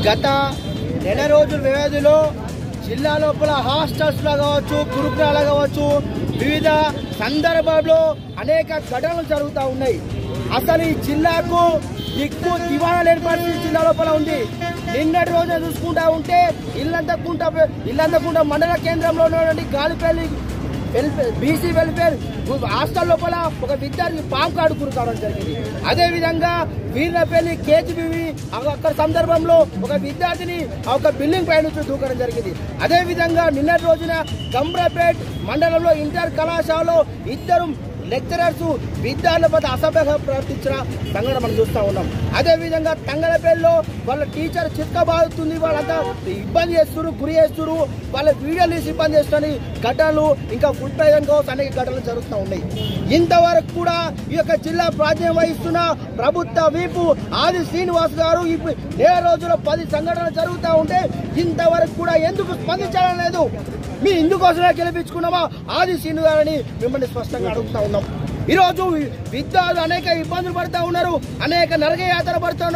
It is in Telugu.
గత నెల రోజుల వ్యవధిలో జిల్లా లోపల హాస్టల్స్లో కావచ్చు, గురుకులాలు కావచ్చు, వివిధ సందర్భాల్లో అనేక ఘటనలు జరుగుతూ ఉన్నాయి. అసలు ఈ జిల్లాకు దిక్కు దివాణా లేని పరిస్థితి జిల్లా లోపల ఉంది. నిన్నటి రోజున చూసుకుంటా ఉంటే ఇల్లంతకుంట మండల కేంద్రంలో ఉన్నటువంటి గాలిపల్లి బీసీ వెల్ఫేర్ హాస్టల్ లోపల ఒక విద్యార్థి పాము కాడుకుని కావడం జరిగింది. అదేవిధంగా వీర్లపల్లి కేజీబీవి అక్కడ సందర్భంలో ఒక విద్యార్థిని ఒక బిల్డింగ్ పై నుంచి దూకడం జరిగింది. అదేవిధంగా నిన్నటి రోజున గంబ్రాపేట్ మండలంలో ఇంటర్ కళాశాలలో ఇద్దరు లెక్చరర్స్ విద్యార్థుల పట్ల అసభ్యంగా ప్రవర్తించిన సంఘటన మనం చూస్తూ ఉన్నాం. అదేవిధంగా తంగలపల్లిలో వాళ్ళ టీచర్ చిత్కబాదుతుంది, వాళ్ళంతా ఇబ్బంది చేస్తున్నారు, గురి చేస్తున్నారు, వాళ్ళ వీడియోలు తీసి ఇబ్బంది చేస్తున్న ఘటనలు ఇంకా ఫుడ్ పాయిజన్ కావచ్చు అనేక ఘటనలు జరుగుతూ ఉన్నాయి. ఇంతవరకు కూడా ఈ యొక్క జిల్లా ప్రాతినిధ్యం వహిస్తున్న ప్రభుత్వ వీపు ఆది శ్రీనివాస్ గారు నెల రోజుల్లో 10 సంఘటనలు జరుగుతూ ఉంటే ఇంతవరకు కూడా ఎందుకు స్పందించడం లేదు? మీ ఇందుకోసమే గెలిపించుకున్నామా ఆది శ్రీను గారని మిమ్మల్ని స్పష్టంగా అడుగుతా ఉన్నాం. ఈరోజు విద్యార్థులు అనేక ఇబ్బందులు పడుతూ ఉన్నారు, అనేక నరకయాతన పడుతూ ఉన్నారు.